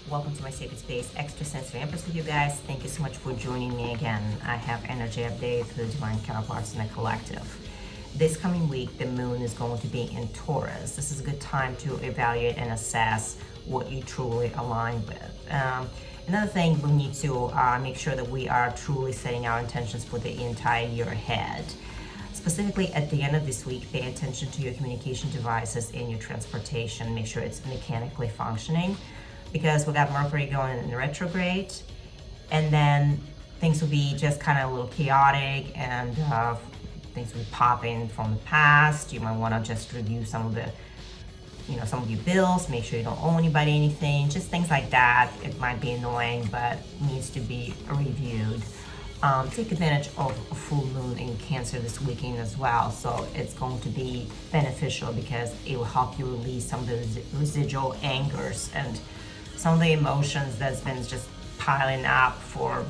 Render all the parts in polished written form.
Welcome to my sacred space, Extrasensory Empress with you guys. Thank you so much for joining me again. I have energy update for the divine counterparts in the collective. This coming week, the moon is going to be in Taurus. This is a good time to evaluate and assess what you truly align with. Another thing, we need to make sure that we are truly setting our intentions for the entire year ahead. Specifically, at the end of this week, pay attention to your communication devices and your transportation. Make sure it's mechanically functioning, because we got Mercury going in retrograde, and then things will be just kind of a little chaotic, and things will be popping from the past. You might want to just review some of the, some of your bills. Make sure you don't owe anybody anything. Just things like that. It might be annoying, but needs to be reviewed. Take advantage of a full moon in Cancer this weekend as well. So it's going to be beneficial because it will help you release some of the residual angers and some of the emotions that's been just piling up for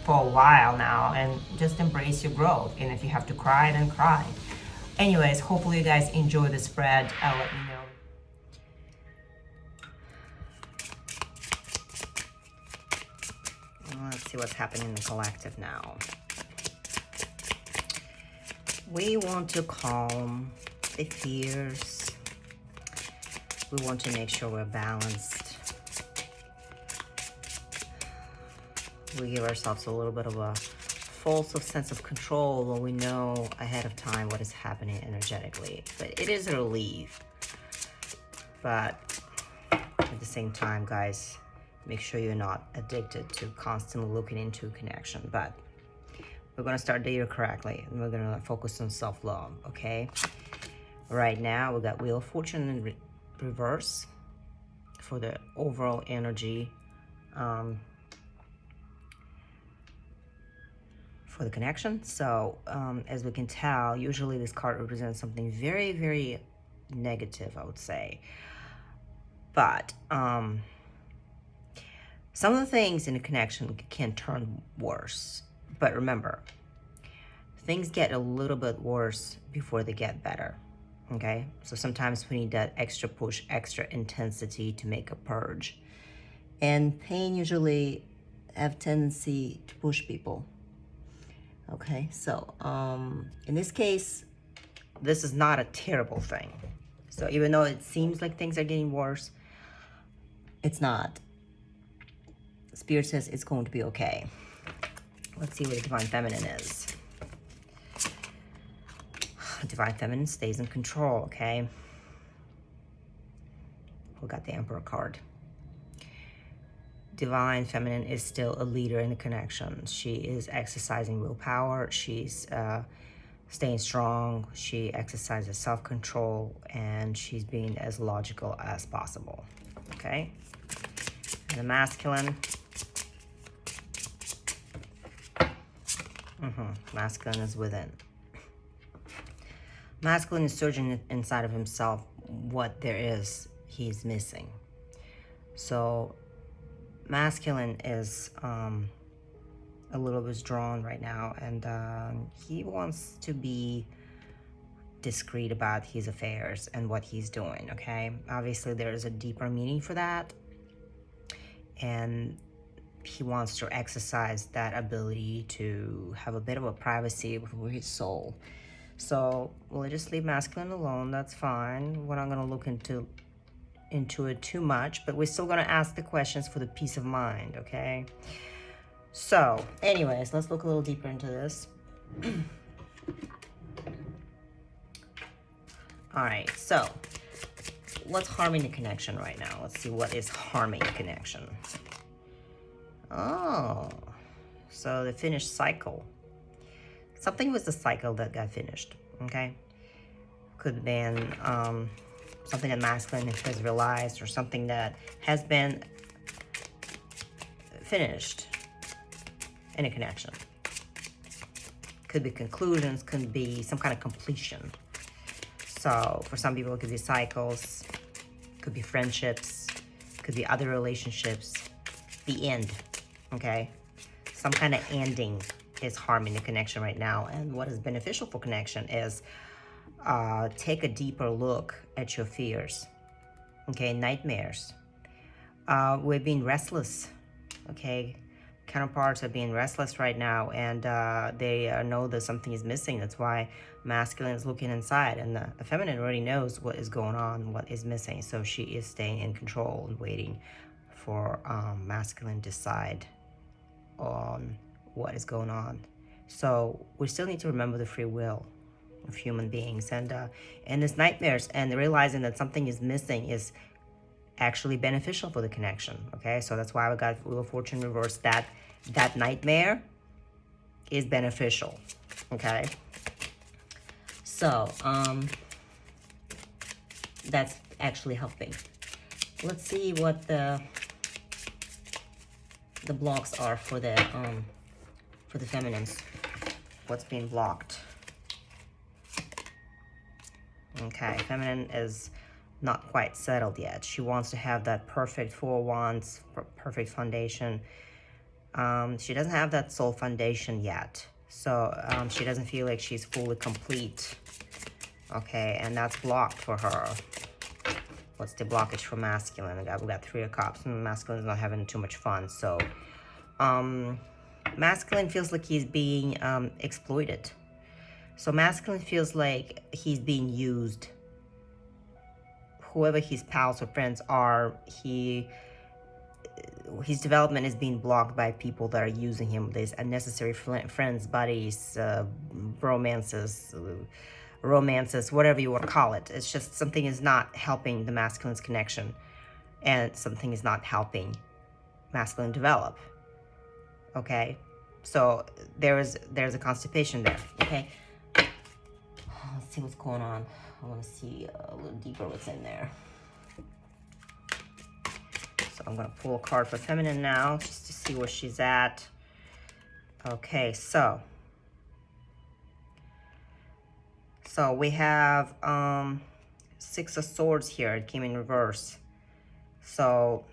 a while now, and just embrace your growth. And if you have to cry, then cry. Anyways, hopefully you guys enjoy the spread. I'll let you know. Let's see what's happening in the collective now. We want to calm the fears. We want to make sure we're balanced. We give ourselves a little bit of a false sense of control when we know ahead of time what is happening energetically. But it is a relief. But at the same time, guys, make sure you're not addicted to constantly looking into connection. But we're going to start the year correctly, and we're going to focus on self-love, okay? Right now, we got Wheel of Fortune in reverse for the overall energy for the connection. So as we can tell, usually this card represents something very, very negative, I would say. But some of the things in a connection can turn worse. But remember, things get a little bit worse before they get better, okay? So sometimes we need that extra push, extra intensity to make a purge. And pain usually have tendency to push people, okay? So in this case, this is not a terrible thing. So even though it seems like things are getting worse, it's not. Spirit says it's going to be okay. Let's see what the Divine Feminine is. Divine Feminine stays in control, okay? We got the Emperor card. Divine Feminine is still a leader in the connection. She is exercising willpower. She's staying strong. She exercises self-control, and she's being as logical as possible, okay? And the Masculine. Masculine is within. Masculine is searching inside of himself what there is he's missing. So Masculine is a little withdrawn right now, and he wants to be discreet about his affairs and what he's doing, okay? Obviously there is a deeper meaning for that, and he wants to exercise that ability to have a bit of a privacy with his soul. So we'll just leave Masculine alone. That's fine. We're not going to look into it too much, but we're still going to ask the questions for the peace of mind, okay? So anyways, let's look a little deeper into this. All right, so what's harming the connection right now? Let's see what is harming the connection. Oh, so the finished cycle. Something was the cycle that got finished, okay? Could have been something that Masculine has realized, or something that has been finished in a connection. Could be conclusions, could be some kind of completion. So for some people, it could be cycles, could be friendships, could be other relationships. The end, okay? Some kind of ending is harming the connection right now. And what is beneficial for connection is take a deeper look at your fears, okay? Nightmares, We're being restless, okay? Counterparts are being restless right now, and they know that something is missing. That's why masculine is looking inside, and the feminine already knows what is going on, what is missing. So she is staying in control and waiting for masculine to decide on what is going on. So we still need to remember the free will of human beings, and this nightmares and realizing that something is missing is actually beneficial for the connection. Okay, so that's why we got Wheel of Fortune reversed. That nightmare is beneficial. Okay, so that's actually helping. Let's see what the blocks are for the feminines. What's being blocked? Okay, feminine is not quite settled yet. She wants to have that perfect 4 of Wands, perfect foundation. She doesn't have that soul foundation yet. So she doesn't feel like she's fully complete. Okay, and that's blocked for her. What's the blockage for masculine? We got 3 of Cups, and masculine is not having too much fun. So masculine feels like he's being exploited. So masculine feels like he's being used. Whoever his pals or friends are, his development is being blocked by people that are using him. There's unnecessary friends, buddies, romances, whatever you want to call it. It's just something is not helping the masculine's connection, and something is not helping masculine develop. Okay, so there's a constipation there. Okay, let's see what's going on. I want to see a little deeper what's in there. So I'm going to pull a card for feminine now, just to see where she's at. Okay, so we have 6 of Swords here. It came in reverse. So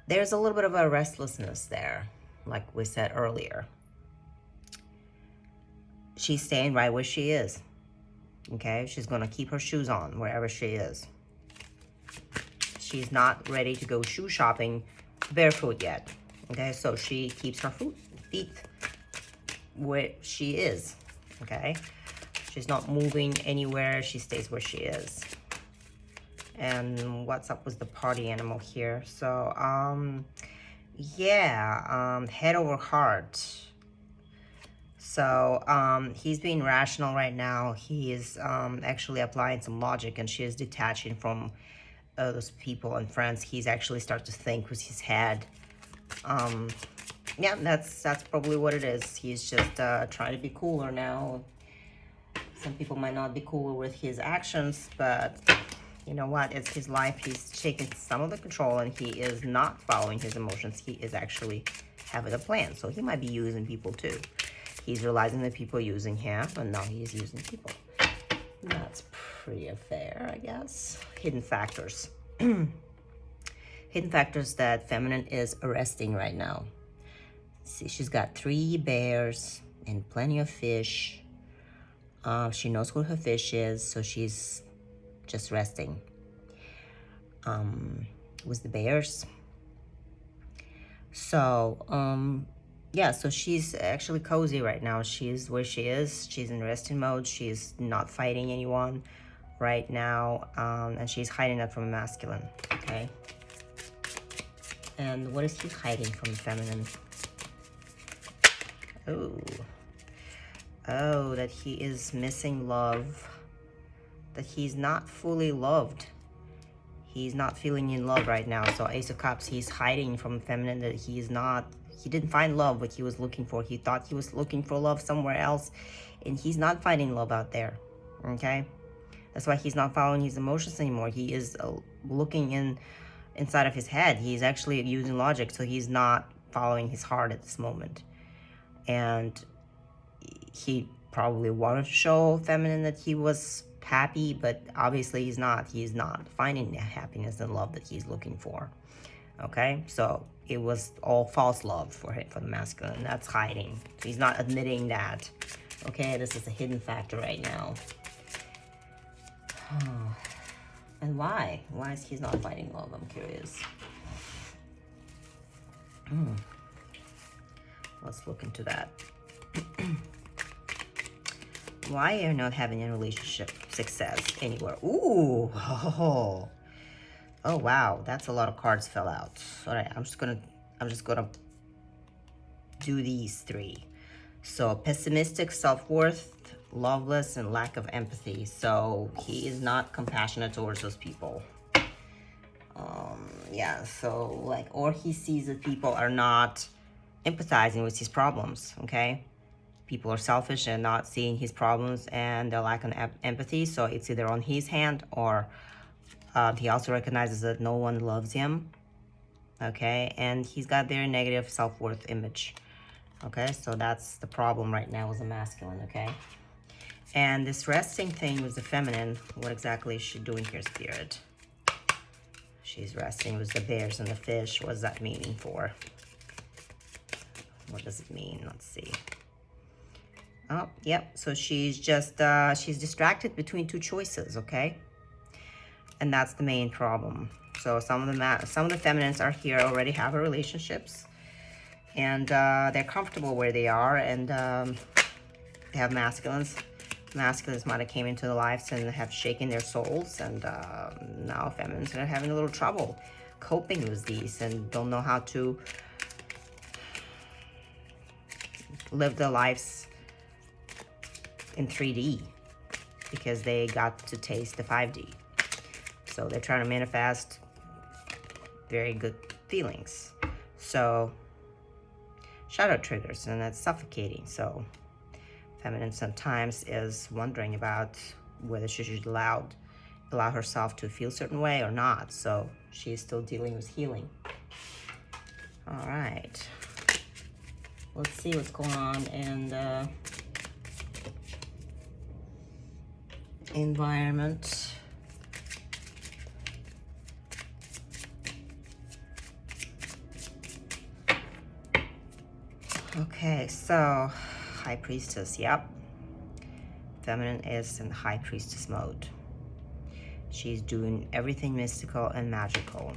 there's a little bit of a restlessness there, like we said earlier. She's staying right where she is. Okay, she's going to keep her shoes on wherever she is. She's not ready to go shoe shopping barefoot yet. Okay, so she keeps her feet where she is. Okay, she's not moving anywhere. She stays where she is. And what's up with the party animal here? So yeah, head over heart. So he's being rational right now. He is actually applying some logic, and she is detaching from those people and friends. He's actually starting to think with his head. Yeah, that's probably what it is. He's just trying to be cooler now. Some people might not be cooler with his actions, but you know what? It's his life. He's taking some of the control, and he is not following his emotions. He is actually having a plan. So he might be using people too. He's realizing that people are using him, and now he's using people. That's pretty fair, I guess. Hidden factors. Hidden factors that feminine is arresting right now. See, she's got 3 bears and plenty of fish. She knows who her fish is, so she's just resting. With the bears. So, yeah, so she's actually cozy right now. She's where she is. She's in resting mode. She's not fighting anyone right now. And she's hiding that from masculine, okay? And what is he hiding from feminine? Oh, that he is missing love. That he's not fully loved. He's not feeling in love right now. So Ace of Cups, he's hiding from feminine, that he didn't find love what he was looking for. He thought he was looking for love somewhere else, and he's not finding love out there, okay? That's why he's not following his emotions anymore. He is looking inside of his head. He's actually using logic, so he's not following his heart at this moment. And he probably wanted to show feminine that he was happy, but obviously he's not. He's not finding the happiness and love that he's looking for. Okay, so it was all false love for him, for the masculine. That's hiding. So he's not admitting that. Okay, this is a hidden factor right now. And why? Why is he not finding love? I'm curious. Let's look into that. Why are you not having a relationship success anywhere? Ooh, oh wow, that's a lot of cards fell out. All right, I'm just gonna do these three. So pessimistic, self-worth, loveless, and lack of empathy. So he is not compassionate towards those people. Yeah, so like, or he sees that people are not empathizing with his problems, okay? People are selfish and not seeing his problems and they're lacking empathy. So it's either on his hand or he also recognizes that no one loves him, okay? And he's got very negative self-worth image, okay? So that's the problem right now with the masculine, okay? And this resting thing with the feminine, what exactly is she doing here, Spirit? She's resting with the bears and the fish. What is that meaning for? What does it mean? Let's see. Oh, yep. So she's just, she's distracted between two choices, okay? And that's the main problem. So some of the feminines are here, already have relationships. And they're comfortable where they are. And they have masculines. Masculines might have came into their lives and have shaken their souls. And now feminines are having a little trouble coping with these and don't know how to live their lives in 3D because they got to taste the 5D. So they're trying to manifest very good feelings. So shadow triggers, and that's suffocating. So feminine sometimes is wondering about whether she should allow herself to feel a certain way or not. So she's still dealing with healing. All right. Let's see what's going on in the environment. Okay, so High Priestess, yep. Feminine is in High Priestess mode. She's doing everything mystical and magical.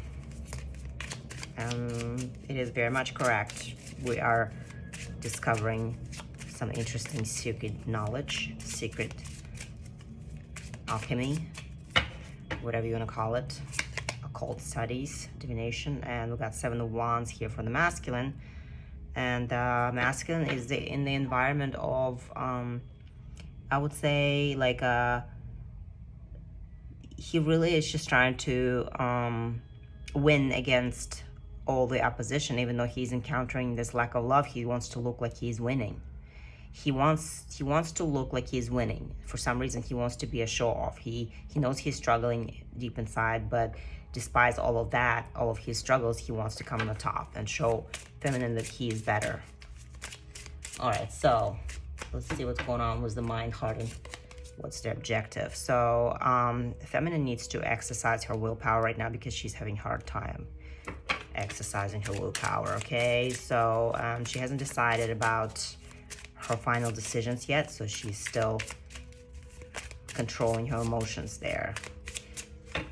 It is very much correct. We are discovering some interesting secret knowledge, secret alchemy, whatever you want to call it, occult studies, divination, and we got 7 of Wands here for the masculine. And masculine is in the environment of, I would say, like, he really is just trying to win against all the opposition. Even though he's encountering this lack of love, he wants to look like he's winning. He wants to look like he's winning. For some reason, he wants to be a show-off. He knows he's struggling deep inside, but despite all of that, all of his struggles, he wants to come on the top and show feminine that he is better. All right, so let's see what's going on with the mind, heart, and what's the objective. So feminine needs to exercise her willpower right now because she's having a hard time exercising her willpower, okay? So she hasn't decided about her final decisions yet, so she's still controlling her emotions there.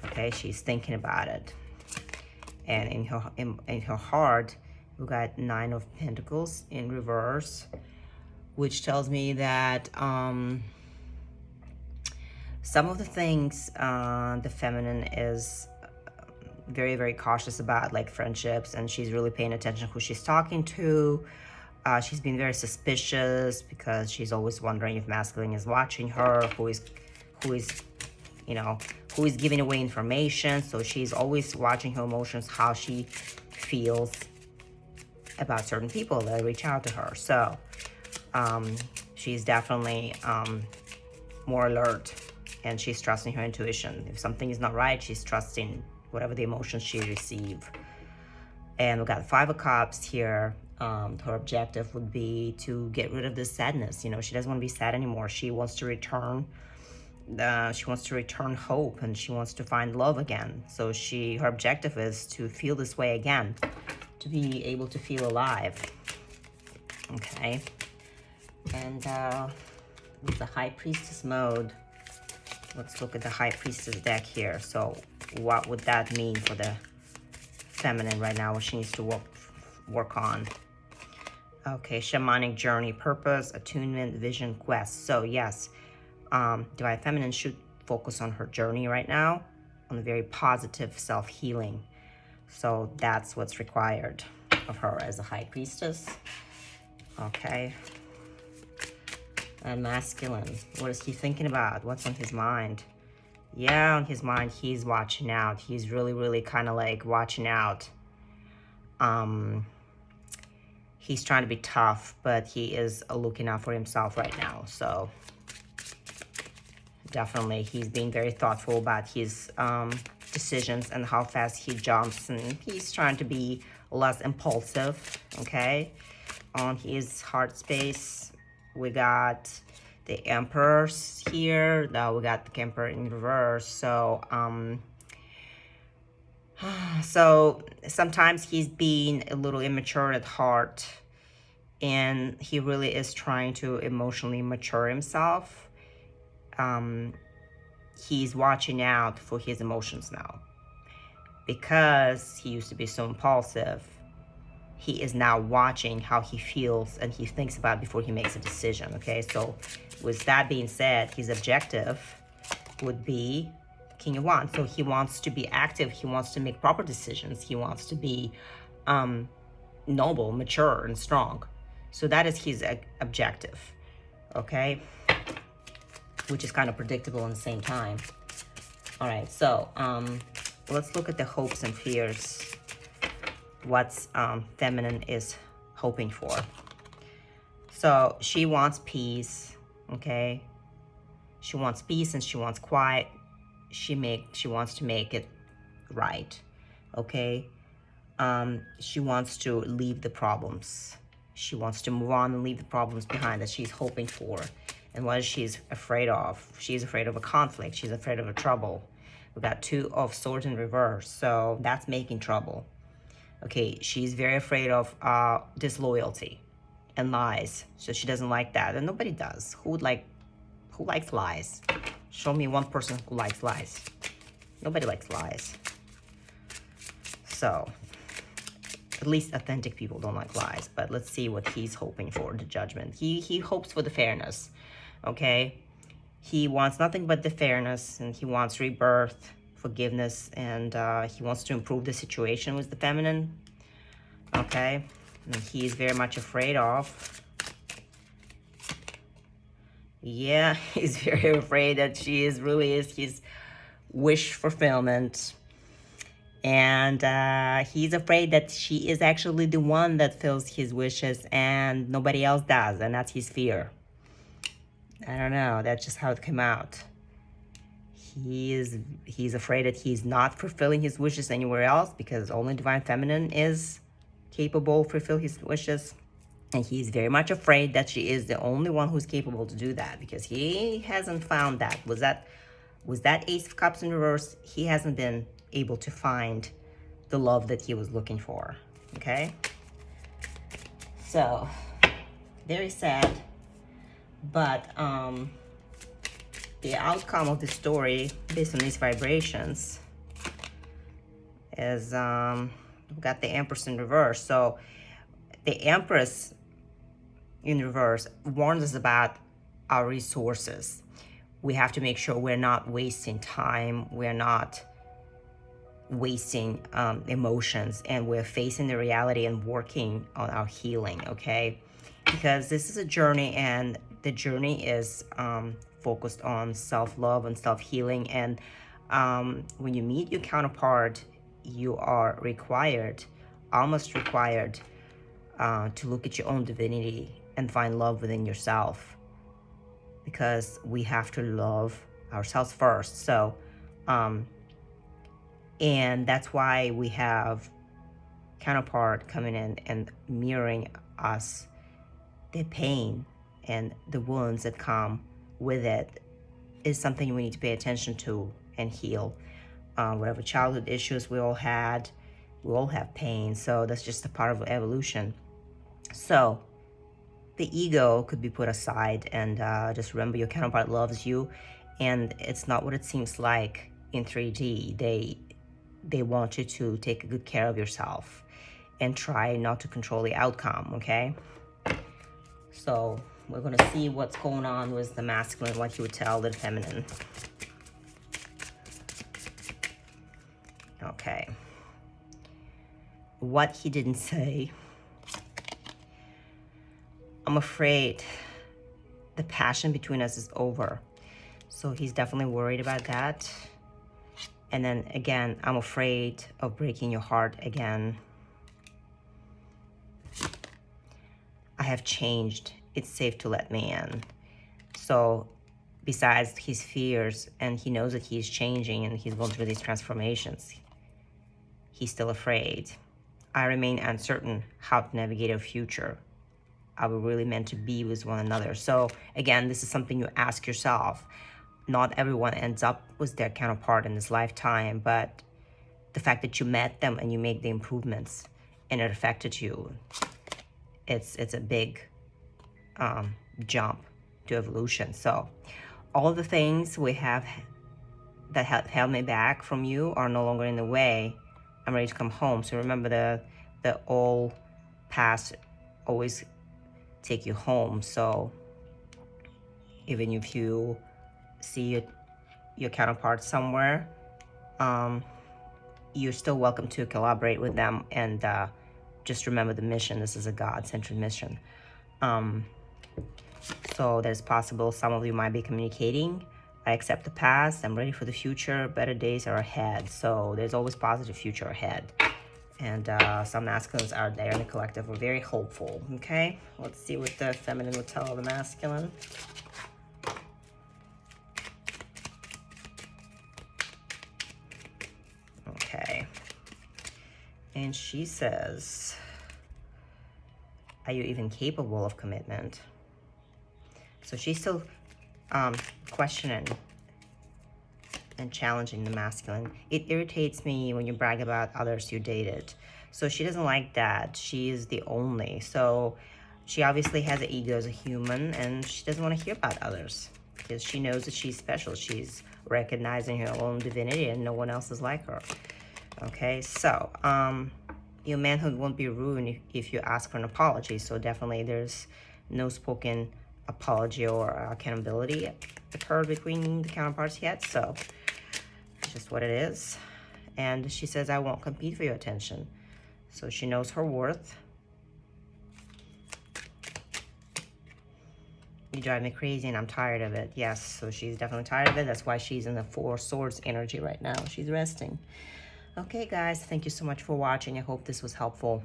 Okay, she's thinking about it. And in her heart, we got 9 of Pentacles in reverse, which tells me that some of the things the feminine is very, very cautious about, like friendships, and she's really paying attention to who she's talking to. She's been very suspicious because she's always wondering if masculine is watching her, who is giving away information. So she's always watching her emotions, how she feels about certain people that reach out to her. So she's definitely more alert, and she's trusting her intuition. If something is not right, she's trusting whatever the emotions she receives. And we got 5 of Cups here. Her objective would be to get rid of this sadness. You know, she doesn't want to be sad anymore. She wants to return. She wants to return hope, and she wants to find love again. So her objective is to feel this way again, to be able to feel alive. Okay. And with the High Priestess mode, Let's look at the High Priestess deck here. So what would that mean for the feminine right now? What she needs to work on? Okay, shamanic journey, purpose, attunement, vision, quest. So yes, Divine Feminine should focus on her journey right now, on a very positive self-healing. So that's what's required of her as a High Priestess. Okay. And masculine, what is he thinking about? What's on his mind? Yeah, on his mind, he's watching out. He's really kind of like watching out. He's trying to be tough, but he is looking out for himself right now. So definitely he's being very thoughtful about his decisions and how fast he jumps, and he's trying to be less impulsive. Okay, on his heart space, we got the Empress here. Now we got the Emperor in reverse. So so sometimes he's being a little immature at heart, and he really is trying to emotionally mature himself. He's watching out for his emotions now. Because he used to be so impulsive, he is now watching how he feels and he thinks about it before he makes a decision. Okay, so with that being said, his objective would be King of Wands. So he wants to be active, he wants to make proper decisions, he wants to be noble, mature, and strong. So that is his objective. Okay, which is kind of predictable at the same time. All right, so let's look at the hopes and fears. What's feminine is hoping for. So she wants peace. Okay, she wants peace and she wants quiet. She wants to make it right. Okay, she wants to leave the problems. She wants to move on and leave the problems behind that she's hoping for. And what is she afraid of? She's afraid of a conflict. She's afraid of a trouble. We got Two of Swords in reverse, so that's making trouble. Okay, she's very afraid of disloyalty and lies, so she doesn't like that, and nobody does. Who likes lies? Show me one person who likes lies. Nobody likes lies. So, at least authentic people don't like lies, but let's see what he's hoping for, the Judgment. He hopes for the fairness, okay? He wants nothing but the fairness, and he wants rebirth, forgiveness, and he wants to improve the situation with the feminine, okay? And he is very much afraid of, yeah, he's very afraid that she really is his wish fulfillment. And he's afraid that she is actually the one that fills his wishes and nobody else does, and that's his fear. I don't know, that's just how it came out. He's afraid that he's not fulfilling his wishes anywhere else because only Divine Feminine is capable of fulfill his wishes. And he's very much afraid that she is the only one who's capable to do that because he hasn't found that. Was that Ace of Cups in reverse, he hasn't been able to find the love that he was looking for, okay? So, very sad, but the outcome of the story, based on these vibrations, is we've got the Empress in reverse. So, the Empress in reverse warns us about our resources. We have to make sure we're not wasting time, we're not wasting emotions, and we're facing the reality and working on our healing, okay? Because this is a journey, and the journey is focused on self-love and self-healing. And when you meet your counterpart, you are required, almost required, to look at your own divinity and find love within yourself, because we have to love ourselves first. So and that's why we have counterpart coming in and mirroring us the pain and the wounds that come with it is something we need to pay attention to and heal. Whatever childhood issues we all had, we all have pain, so that's just a part of evolution. So the ego could be put aside, and just remember your counterpart loves you, and it's not what it seems like in 3D. They want you to take good care of yourself and try not to control the outcome, okay? So we're gonna see what's going on with the masculine, what he would tell the feminine. Okay. What he didn't say. I'm afraid the passion between us is over. So he's definitely worried about that. And then again, I'm afraid of breaking your heart again. I have changed. It's safe to let me in. So besides his fears, and he knows that he's changing and he's going through these transformations, he's still afraid. I remain uncertain how to navigate our future. Are we really meant to be with one another? So again, this is something you ask yourself. Not everyone ends up with their counterpart in this lifetime, but the fact that you met them and you make the improvements and it affected you, it's a big jump to evolution. So all the things we have that have held me back from you are no longer in the way. I'm ready to come home. So remember, the old past always take you home. So even if you see your counterpart somewhere, you're still welcome to collaborate with them, and just remember the mission. This is a God-centered mission. So there's possible some of you might be communicating. I accept the past. I'm ready for the future. Better days are ahead. So there's always positive future ahead. And some masculines out there in the collective were very hopeful. Okay, let's see what the feminine would tell the masculine. Okay, and she says, are you even capable of commitment? So she's still questioning and challenging the masculine. It irritates me when you brag about others you dated. So she doesn't like that. She is the only. So she obviously has an ego as a human, and she doesn't want to hear about others because she knows that she's special. She's recognizing her own divinity and no one else is like her. Okay, so your manhood won't be ruined if you ask for an apology. So definitely there's no spoken apology or accountability occurred between the counterparts yet. So it's just what it is. And she says, I won't compete for your attention. So she knows her worth. You drive me crazy and I'm tired of it. Yes, so she's definitely tired of it. That's why she's in the Four Swords energy right now. She's resting. Okay, guys, thank you so much for watching. I hope this was helpful.